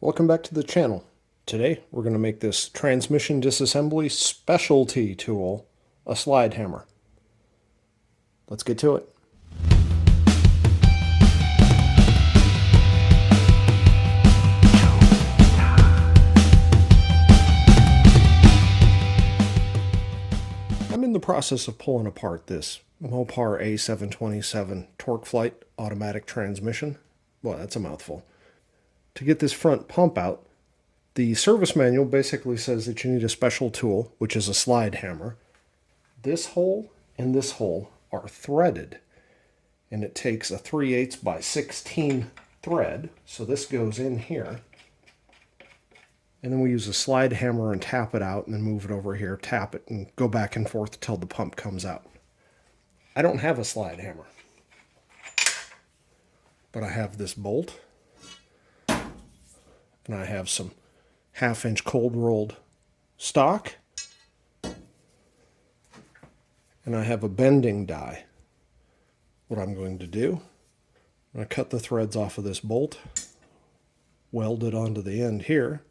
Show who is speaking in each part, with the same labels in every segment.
Speaker 1: Welcome back to the channel. Today we're going to make this transmission disassembly specialty tool a slide hammer. Let's get to it. I'm in the process of pulling apart this Mopar A727 torque flight automatic transmission. Well, that's a mouthful. To get this front pump out, the service manual basically says that you need a special tool, which is a slide hammer. This hole and this hole are threaded, and it takes a 3/8 by 16 thread. So this goes in here, and then we use a slide hammer and tap it out, and then move it over here, tap it, and go back and forth until the pump comes out. I don't have a slide hammer, but I have this bolt, and I have some 1/2-inch cold rolled stock, and I have a bending die. What I'm going to do, I'm going to cut the threads off of this bolt, weld it onto the end here,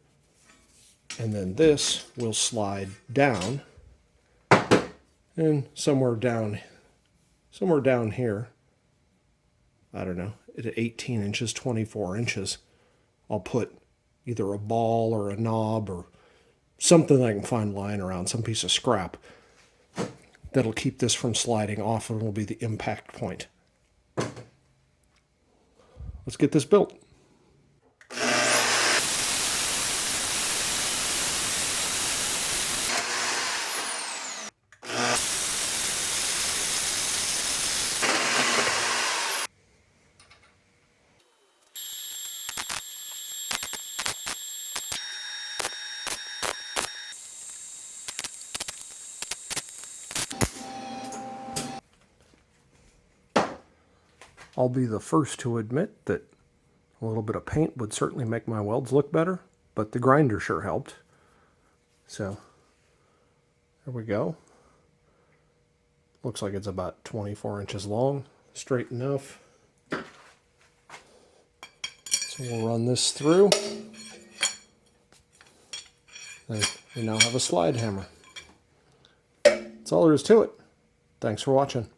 Speaker 1: and then this will slide down, and somewhere down here, I don't know, at 18 inches, 24 inches, I'll put either a ball or a knob or something I can find lying around, some piece of scrap that'll keep this from sliding off, and it'll be the impact point. Let's get this built. I'll be the first to admit that a little bit of paint would certainly make my welds look better, but the grinder sure helped. So there we go. Looks like it's about 24 inches long, straight enough. So we'll run this through, and we now have a slide hammer. That's all there is to it. Thanks for watching.